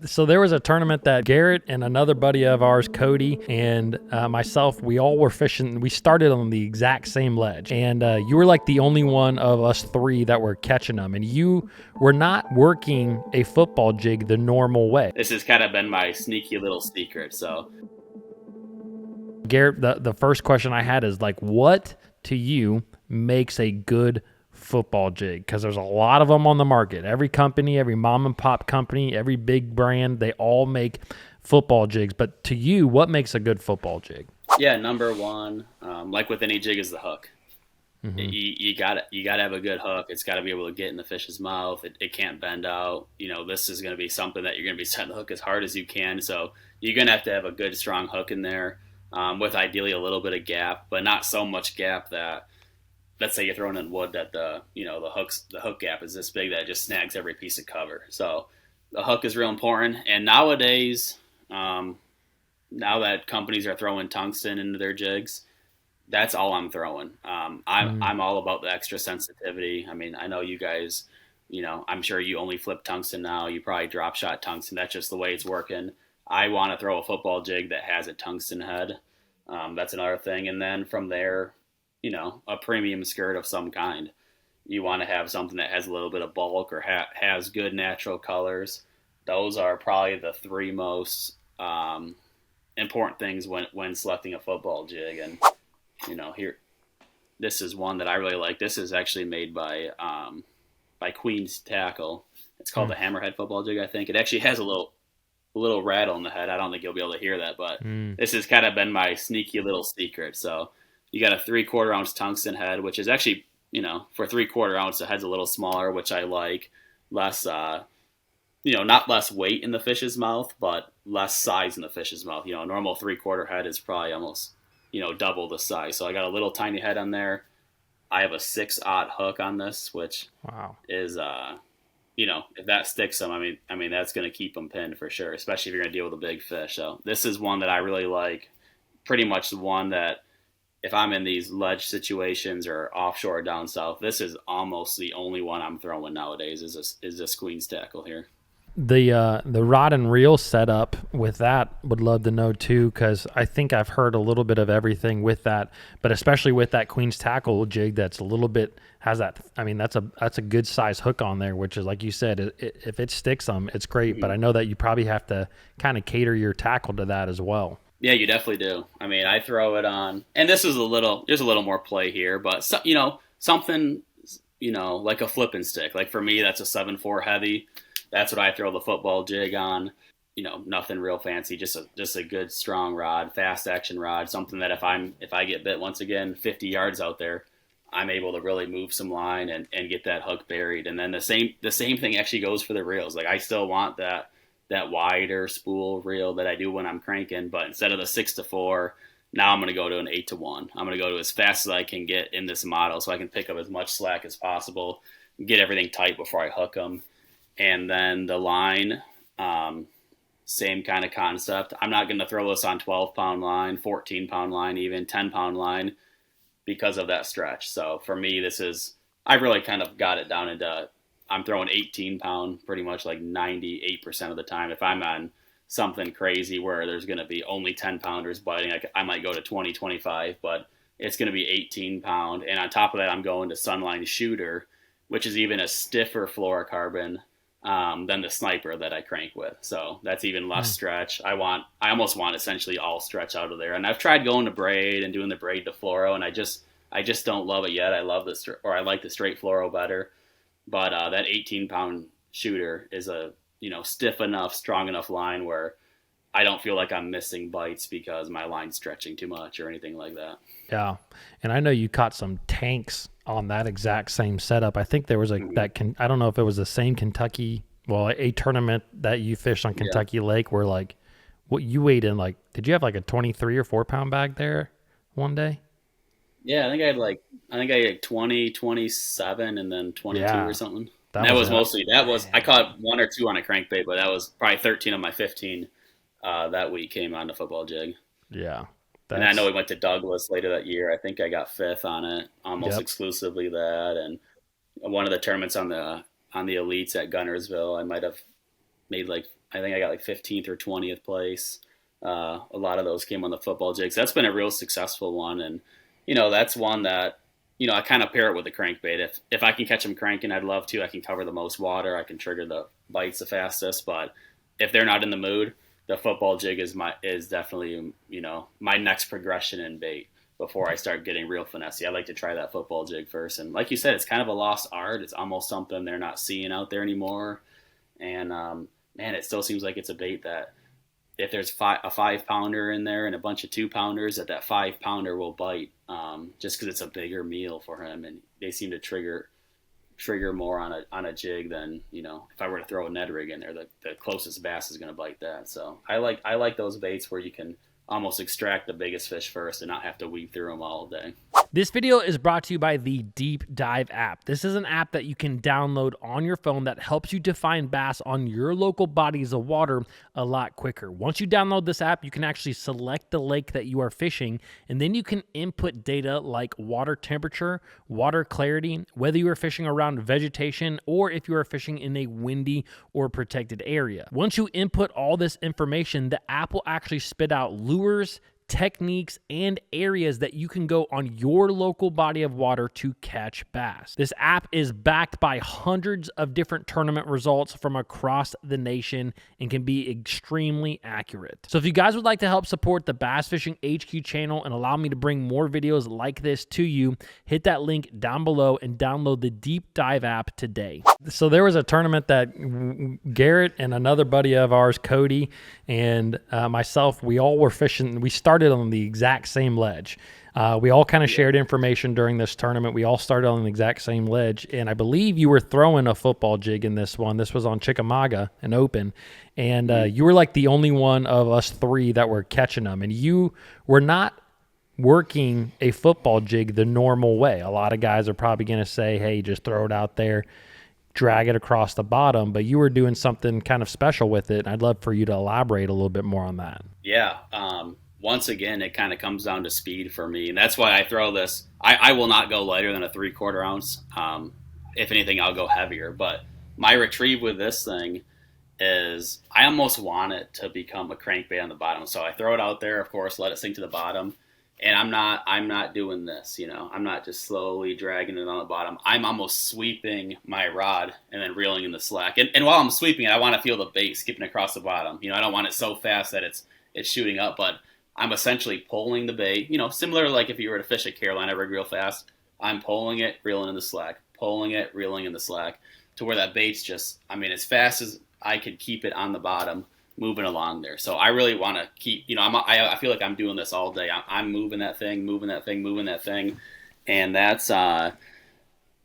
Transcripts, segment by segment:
So there was a tournament that Garrett and another buddy of ours, Cody, and myself, we all were fishing. We started on the exact same ledge, and you were like the only one of us three that were catching them, and you were not working a football jig the normal way. This has kind of been my sneaky little secret. So, Garrett, the first question I had is like, what to you makes a good football jig? Because there's a lot of them on the market. Every company, every mom and pop company, every big brand, they all make football jigs. But to you, what makes a good football jig? yeah, number one, like with any jig, is the hook. You got to have a good hook. It's got to be able to get in the fish's mouth. It can't bend out. This is going to be something that you're going to be setting the hook as hard as you can. So you're going to have a good, strong hook in there, with ideally a little bit of gap, but not so much gap that, let's say you're throwing in wood that the hook gap is this big that it just snags every piece of cover. So the hook is real important. And nowadays, now that companies are throwing tungsten into their jigs, that's all I'm throwing. I'm all about the extra sensitivity. I mean, I know you guys, I'm sure you only flip tungsten now. You probably drop shot tungsten. That's just the way it's working. I want to throw a football jig that has a tungsten head. That's another thing. And then from there, a premium skirt of some kind. You want to have something that has a little bit of bulk or has good natural colors. Those are probably the three most important things when selecting a football jig. And here, this is one that I really like. This is actually made by Queen's Tackle. It's called the Hammerhead football jig, I think. It actually has a little rattle in the head. I don't think you'll be able to hear that, but this has kind of been my sneaky little secret. So you got a 3/4 ounce tungsten head, which is actually, for 3/4 ounce, the head's a little smaller, which I like. Less, not less weight in the fish's mouth, but less size in the fish's mouth. A normal 3/4 head is probably almost, double the size. So I got a little tiny head on there. I have a 6/0 hook on this, which is, if that sticks them, I mean that's going to keep them pinned for sure, especially if you're going to deal with a big fish. So this is one that I really like. Pretty much the one that, if I'm in these ledge situations or offshore down south, this is almost the only one I'm throwing nowadays is this Queen's Tackle here. The rod and reel setup with that, would love to know too, because I think I've heard a little bit of everything with that, but especially with that Queen's Tackle jig, that's a little bit has that. I mean, that's a good size hook on there, which is like you said, if it sticks them, it's great. But I know that you probably have to kind of cater your tackle to that as well. Yeah, you definitely do. I mean, I throw it on, and there's a little more play here, but something, like a flipping stick. Like for me, that's a 7/4 heavy. That's what I throw the football jig on. Nothing real fancy, just a good strong rod, fast action rod, something that if I get bit once again 50 yards out there, I'm able to really move some line and get that hook buried. And then the same thing actually goes for the reels. Like I still want that wider spool reel that I do when I'm cranking, but instead of the 6/4, now I'm going to go to an 8/1. I'm going to go to as fast as I can get in this model so I can pick up as much slack as possible, get everything tight before I hook them. And then the line, same kind of concept. I'm not going to throw this on 12-pound line, 14-pound line, even 10-pound line because of that stretch. So for me, I really kind of got it down into, I'm throwing 18-pound pretty much like 98% of the time. If I'm on something crazy where there's going to be only 10-pounders biting, I might go to 20, 25, but it's going to be 18-pound. And on top of that, I'm going to Sunline Shooter, which is even a stiffer fluorocarbon than the Sniper that I crank with. So that's even less stretch. I almost want essentially all stretch out of there. And I've tried going to braid and doing the braid to fluoro, and I just don't love it yet. I like the straight fluoro better. But that 18-pound shooter is a stiff enough, strong enough line where I don't feel like I'm missing bites because my line's stretching too much or anything like that. Yeah, and I know you caught some tanks on that exact same setup. I think there was I don't know if it was the same Kentucky, a tournament that you fished on Kentucky Lake where what you weighed in, did you have like a 23 or 4-pound bag there one day? Yeah, I think I had 20, 27, and then 22 or something. That was I caught 1 or 2 on a crankbait, but that was probably 13 of my 15 that week came on the football jig. Yeah. And I know we went to Douglas later that year. I think I got 5th on it, almost exclusively that. And one of the tournaments on the elites at Gunnersville, I might have made I think I got like 15th or 20th place. A lot of those came on the football jigs. That's been a real successful one. And, that's one that, I kind of pair it with a crankbait. If I can catch them cranking, I'd love to. I can cover the most water. I can trigger the bites the fastest. But if they're not in the mood, the football jig is definitely, my next progression in bait before I start getting real finessey. I like to try that football jig first. And like you said, it's kind of a lost art. It's almost something they're not seeing out there anymore. And, man, it still seems like it's a bait that if there's a 5-pounder in there and a bunch of 2-pounders, that 5-pounder will bite, just because it's a bigger meal for him. And they seem to trigger more on a jig than, if I were to throw a Ned rig in there, the closest bass is going to bite that. So I like those baits where you can almost extract the biggest fish first and not have to weave through them all day. This video is brought to you by the Deep Dive app. This is an app that you can download on your phone that helps you define bass on your local bodies of water a lot quicker. Once you download this app, you can actually select the lake that you are fishing, and then you can input data like water temperature, water clarity, whether you are fishing around vegetation or if you are fishing in a windy or protected area. Once you input all this information, the app will actually spit out lures, techniques, and areas that you can go on your local body of water to catch bass. This app is backed by hundreds of different tournament results from across the nation and can be extremely accurate. So if you guys would like to help support the Bass Fishing HQ channel and allow me to bring more videos like this to you, hit that link down below and download the Deep Dive app today. So there was a tournament that Garrett and another buddy of ours, Cody, and myself, we all were fishing. We started on the exact same ledge. We all kind of shared information during this tournament. We all started on the exact same ledge, and I believe you were throwing a football jig in this one. This was on Chickamauga, an open, and you were like the only one of us three that were catching them, and you were not working a football jig the normal way. A lot of guys are probably going to say, hey, just throw it out there, drag it across the bottom, but you were doing something kind of special with it, and I'd love for you to elaborate a little bit more on that. Yeah. Once again, it kind of comes down to speed for me, and that's why I throw this. I will not go lighter than a 3/4 ounce. If anything, I'll go heavier, but my retrieve with this thing is I almost want it to become a crankbait on the bottom. So I throw it out there, of course, let it sink to the bottom, and I'm not doing this, I'm not just slowly dragging it on the bottom. I'm almost sweeping my rod and then reeling in the slack. And while I'm sweeping it, I want to feel the bait skipping across the bottom. I don't want it so fast that it's shooting up, but I'm essentially pulling the bait, similar like if you were to fish a Carolina rig real fast. I'm pulling it, reeling in the slack, pulling it, reeling in the slack, to where that bait's just, as fast as I could keep it on the bottom, moving along there. So I really want to keep, I feel like I'm doing this all day. I'm moving that thing, and that's, I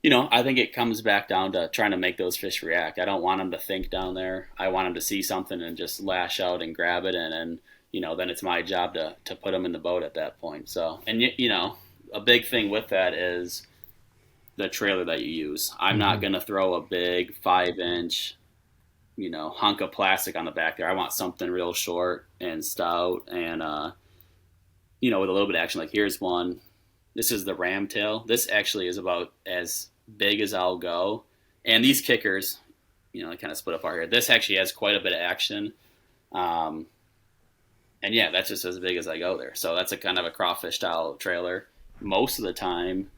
think it comes back down to trying to make those fish react. I don't want them to think down there. I want them to see something and just lash out and grab it, and then it's my job to put them in the boat at that point. So, and a big thing with that is the trailer that you use. I'm not going to throw a big 5-inch, hunk of plastic on the back there. I want something real short and stout and, with a little bit of action. Like here's one. This is the ram tail. This actually is about as big as I'll go. And these kickers, they kind of split apart here. This actually has quite a bit of action. And yeah, that's just as big as I go there. So that's a kind of a crawfish style trailer. Most of the time,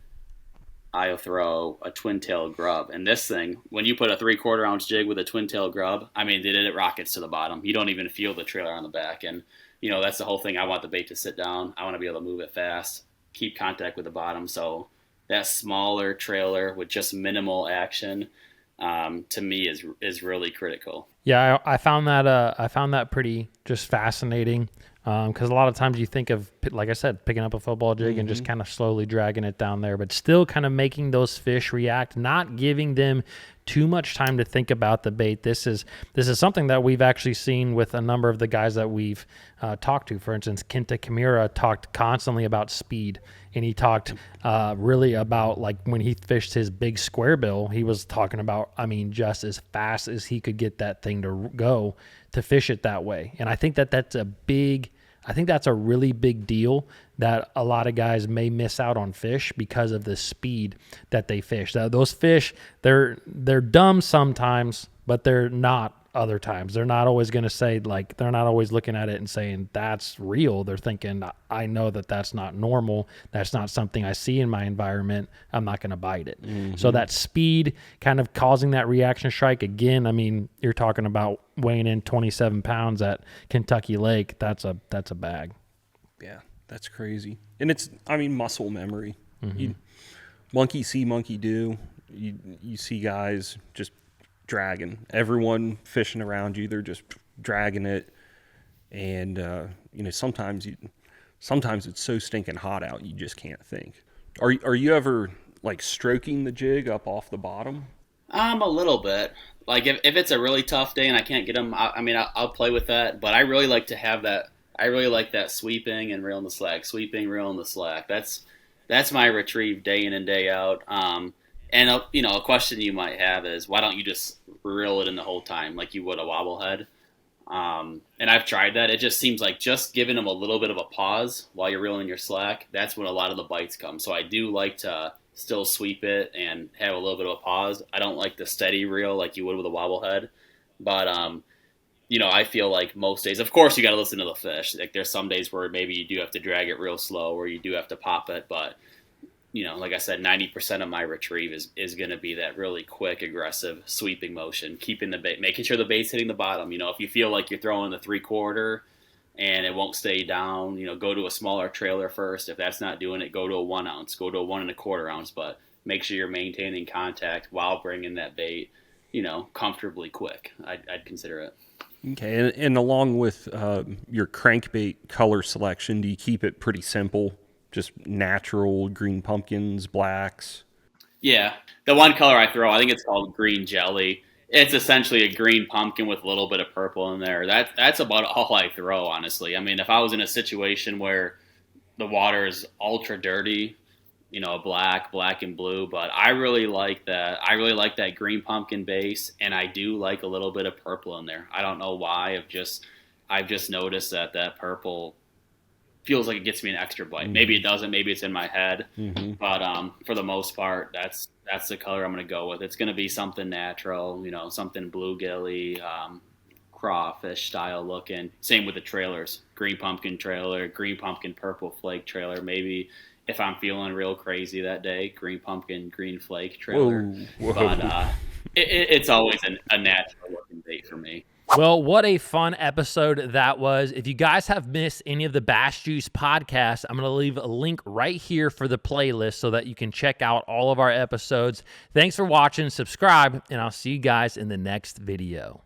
I'll throw a twin tail grub. And this thing, when you put a 3/4 ounce jig with a twin tail grub, it rockets to the bottom. You don't even feel the trailer on the back. And, that's the whole thing. I want the bait to sit down. I want to be able to move it fast, keep contact with the bottom. So that smaller trailer with just minimal action, to me is really critical. Yeah, I found that pretty just fascinating, because a lot of times you think of, like I said, picking up a football jig and just kind of slowly dragging it down there, but still kind of making those fish react, not giving them too much time to think about the bait. This is something that we've actually seen with a number of the guys that we've talked to. For instance, Kenta Kimura talked constantly about speed, and he talked really about, like, when he fished his big square bill, he was talking about, just as fast as he could get that thing to go to fish it that way. And I think that's a really big deal that a lot of guys may miss out on fish because of the speed that they fish. Those fish, they're dumb sometimes, but they're not other times. They're not always going to say, like, they're not always looking at it and saying that's real. They're thinking, I know that that's not normal. That's not something I see in my environment. I'm not going to bite it. So that speed kind of causing that reaction strike again. I mean, you're talking about weighing in 27 pounds at Kentucky Lake. That's a bag. Yeah, that's crazy. And it's, I mean, muscle memory. You, monkey see, monkey do. You see guys just dragging. Everyone fishing around you, they're just dragging it. And, you know, sometimes it's so stinking hot out, you just can't think. Are you ever, like, stroking the jig up off the bottom? A little bit. Like, if it's a really tough day and I can't get them, I'll play with that. But I really like to have that. I really like that sweeping and reeling the slack. Sweeping, reeling the slack. That's my retrieve day in and day out. And, you know, a question you might have is, why don't you just reel it in the whole time like you would a wobblehead? And I've tried that. It just seems like just giving them a little bit of a pause while you're reeling your slack, that's when a lot of the bites come. So I do like to still sweep it and have a little bit of a pause. I don't like the steady reel like you would with a wobblehead. But, you know, I feel like most days, of course, you got to listen to the fish. Like, there's some days where maybe you do have to drag it real slow or you do have to pop it, but you know, like I said, 90% of my retrieve is going to be that really quick, aggressive sweeping motion, keeping the bait, making sure the bait's hitting the bottom. You know, if you feel like you're throwing the 3/4 and it won't stay down, you know, go to a smaller trailer first. If that's not doing it, go to a 1 ounce, go to a 1 1/4 ounce, but make sure you're maintaining contact while bringing that bait, you know, comfortably quick. I'd consider it. Okay, and along with your crankbait color selection, do you keep it pretty simple? Just natural green pumpkins, blacks? Yeah. The one color I throw, I think it's called green jelly. It's essentially a green pumpkin with a little bit of purple in there. That's about all I throw, honestly. I mean, if I was in a situation where the water is ultra dirty, you know, black and blue, but I really like that. I really like that green pumpkin base, and I do like a little bit of purple in there. I don't know why. I've just noticed that purple feels like it gets me an extra bite. Maybe it doesn't. Maybe it's in my head. But for the most part, that's the color I'm going to go with. It's going to be something natural, you know, something bluegilly, crawfish style looking. Same with the trailers. Green pumpkin trailer, green pumpkin purple flake trailer. Maybe if I'm feeling real crazy that day, green pumpkin, green flake trailer. Whoa. But it's always a natural looking bait for me. Well, what a fun episode that was. If you guys have missed any of the Bass Juice podcasts, I'm going to leave a link right here for the playlist so that you can check out all of our episodes. Thanks for watching, subscribe, and I'll see you guys in the next video.